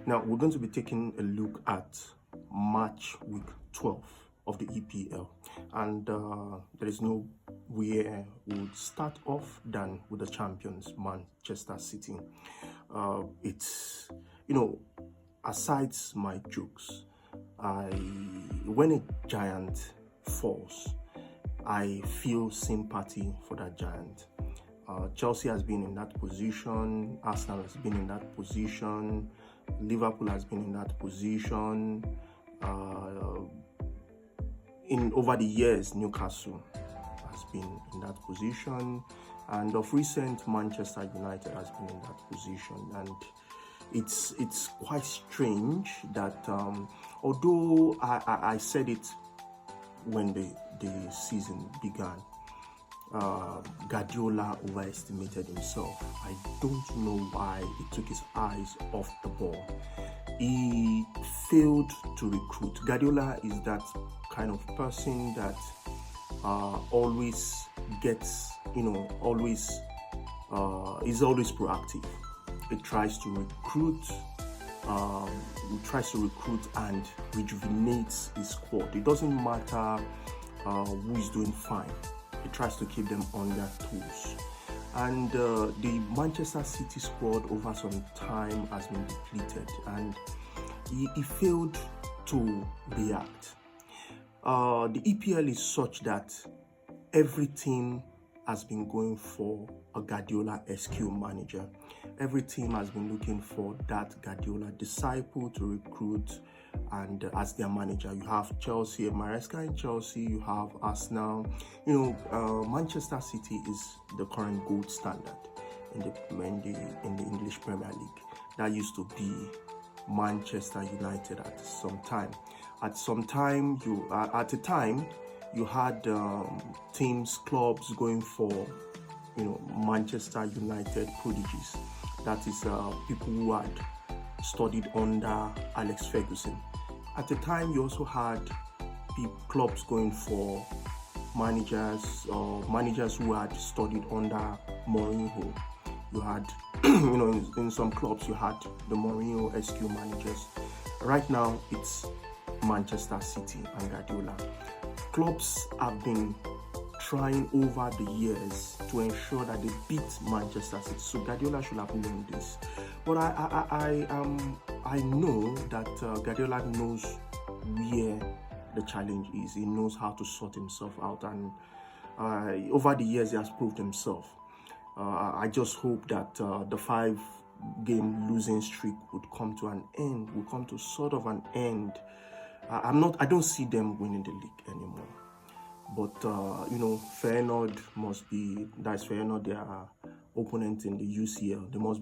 Now, we're going to be taking a look at match week 12 of the EPL, and there is no where we would start off than with the champions, Manchester City. It's, aside my jokes, when a giant falls, I feel sympathy for that giant. Chelsea has been in that position, Arsenal has been in that position, Liverpool has been in that position. Over the years, Newcastle has been in that position, and of recent, Manchester United has been in that position. And it's quite strange that although I said it when the season began, Guardiola overestimated himself. I don't know why he took his eyes off the ball. He failed to recruit. Guardiola is that kind of person that always gets, is always proactive. He tries to recruit, and rejuvenates his squad. It doesn't matter who is doing fine. He tries to keep them on their toes. And the Manchester City squad over some time has been depleted, and he failed to react. The EPL is such that every team has been going for a Guardiola SQ manager. Every team has been looking for that Guardiola disciple to recruit and as their manager. You have Chelsea, Maresca in Chelsea, you have Arsenal. Manchester City is the current gold standard in the English Premier League. That used to be Manchester United at some time. At a time you had teams, clubs going for Manchester United prodigies. That is people who had studied under Alex Ferguson. At the time, you also had clubs going for managers who had studied under Mourinho. You had, in some clubs, you had the Mourinho SQ managers. Right now, it's Manchester City and Guardiola. Clubs have been trying over the years to ensure that they beat Manchester City. So Guardiola should have known this. But I know that Guardiola knows where the challenge is. He knows how to sort himself out, and over the years he has proved himself. I just hope that the 5-game losing streak would come to an end, would come to sort of an end. I don't see them winning the league anymore. But Feyenoord that's Feyenoord, their opponent in the UCL. They must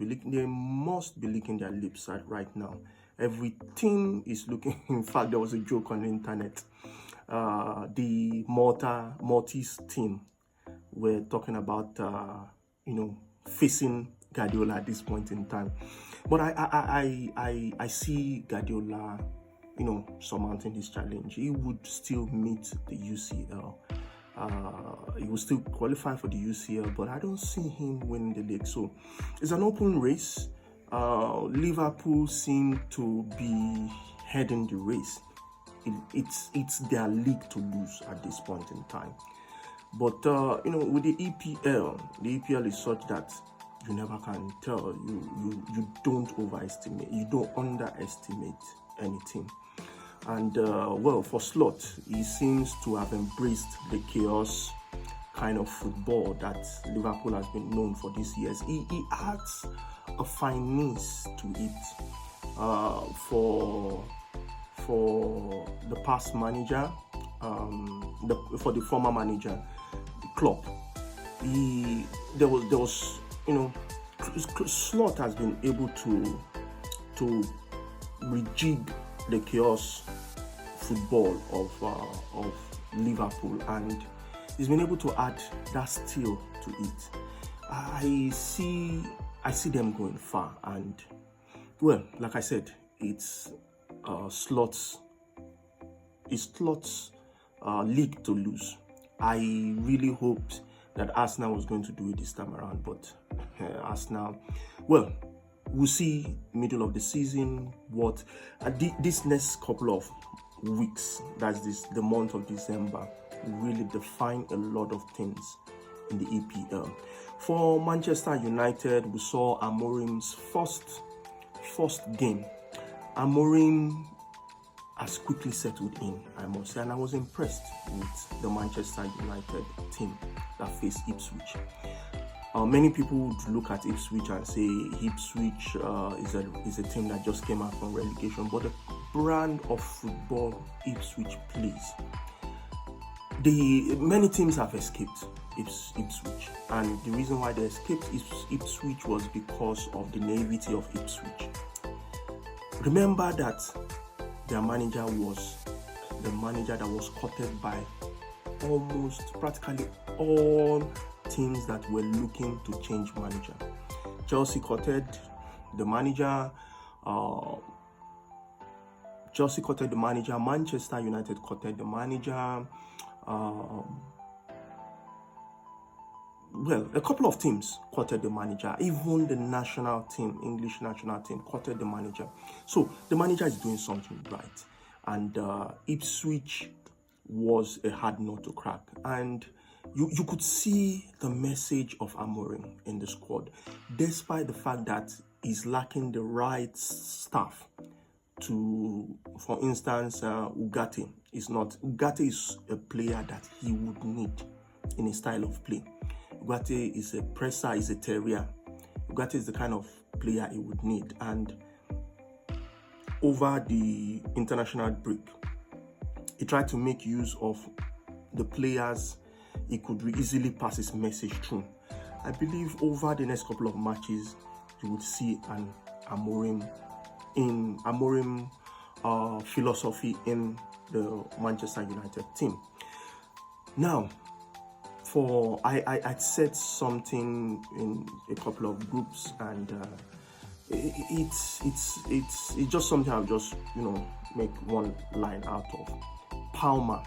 be licking their lips right now. Every team is looking. In fact, there was a joke on the internet. The Maltese team were talking about facing Guardiola at this point in time. But I see Guardiola surmounting this challenge. He would still meet the UCL. He will still qualify for the UCL, but I don't see him winning the league. So it's an open race. Liverpool seem to be heading the race. It's their league to lose at this point in time. But with the EPL is such that you never can tell. You don't overestimate. You don't underestimate any team. And for Slot, he seems to have embraced the chaos kind of football that Liverpool has been known for these years. He adds a finesse to it. For the past manager, for the former manager, Klopp, there was Slot has been able to rejig the chaos football of Liverpool, and he's been able to add that steel to it. I see them going far, and like I said, it's Slot's league to lose. I really hoped that Arsenal was going to do it this time around, but Arsenal, we'll see middle of the season what this next couple of weeks, that's the month of December, really define a lot of things in the EPL. For Manchester United, we saw Amorim's first game. Amorim has quickly settled in, I must say, and I was impressed with the Manchester United team that faced Ipswich. Many people would look at Ipswich and say Ipswich is a team that just came out from relegation, but the brand of football Ipswich plays, many teams have escaped Ipswich, and the reason why they escaped Ipswich was because of the naivety of Ipswich. Remember that their manager was the manager that was courted by almost practically all teams that were looking to change manager. Chelsea courted the manager. Manchester United courted the manager. Well, a couple of teams courted the manager. Even the national team, English national team, courted the manager. So the manager is doing something right. And Ipswich was a hard nut to crack. And you could see the message of Amorim in the squad, despite the fact that he's lacking the right staff. For instance, Ugarte is a player that he would need in a style of play. Ugarte is a presser, is a terrier. Ugarte is the kind of player he would need. And over the international break, he tried to make use of the players he could easily pass his message through. I believe over the next couple of matches, you would see an Amorim philosophy in the Manchester United team. Now, I said something in a couple of groups, and it's just something I'll just make one line out of. Palmer.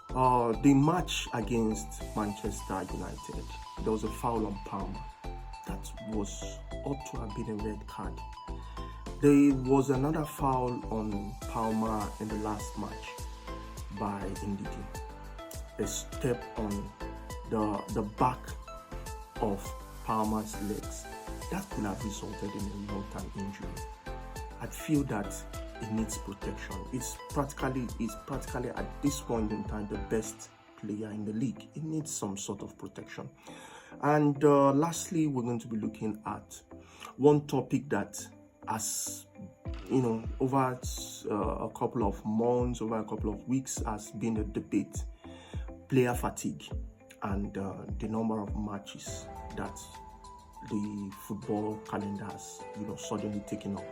The match against Manchester United, there was a foul on Palmer that ought to have been a red card. There was another foul on Palmer in the last match by Ndidi. A step on the back of Palmer's legs that could have resulted in a long-term injury. I feel that it needs protection. It's practically at this point in time the best player in the league. It needs some sort of protection. And lastly, we're going to be looking at one topic that has, over a couple of months, over a couple of weeks, has been a debate: player fatigue and the number of matches that the football calendar has, suddenly taken up.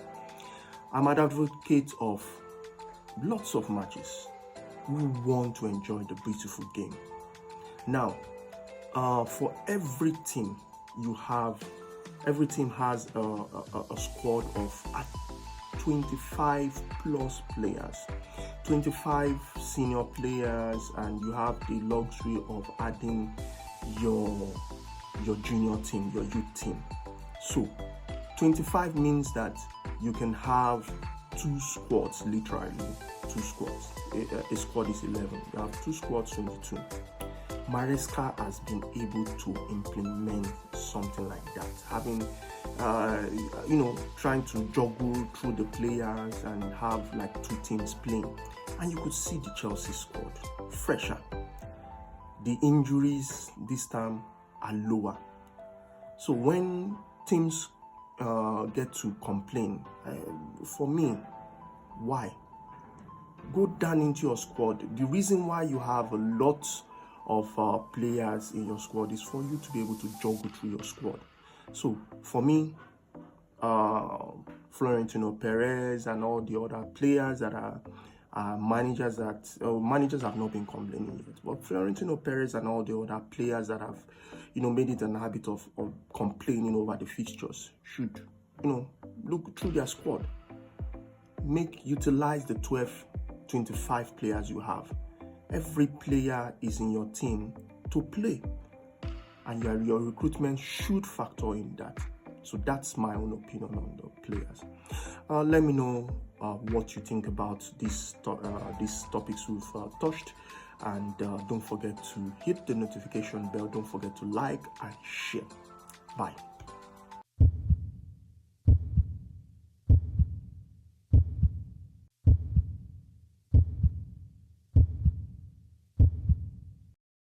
I'm an advocate of lots of matches. We want to enjoy the beautiful game. Now, for every team has a squad of 25 plus players, 25 senior players, and you have the luxury of adding your junior team, your youth team. So 25 means that you can have two squads, literally two squads. A squad is 11. You have two squads, 22. Maresca has been able to implement something like that, having trying to juggle through the players and have like two teams playing. And you could see the Chelsea squad fresher. The injuries this time are lower. So when teams get to complain, for me, why? Go down into your squad. The reason why you have a lot of players in your squad is for you to be able to juggle through your squad. So for me, Florentino Perez and all the other players that are managers have not been complaining yet, but Florentino Perez and all the other players that have made it an habit of complaining over the fixtures should look through their squad, utilize the 25 players you have. Every player is in your team to play, and your recruitment should factor in that. So that's my own opinion on the players. Let me know what you think about these topics we've touched, and don't forget to hit the notification bell. Don't forget to like and share. Bye.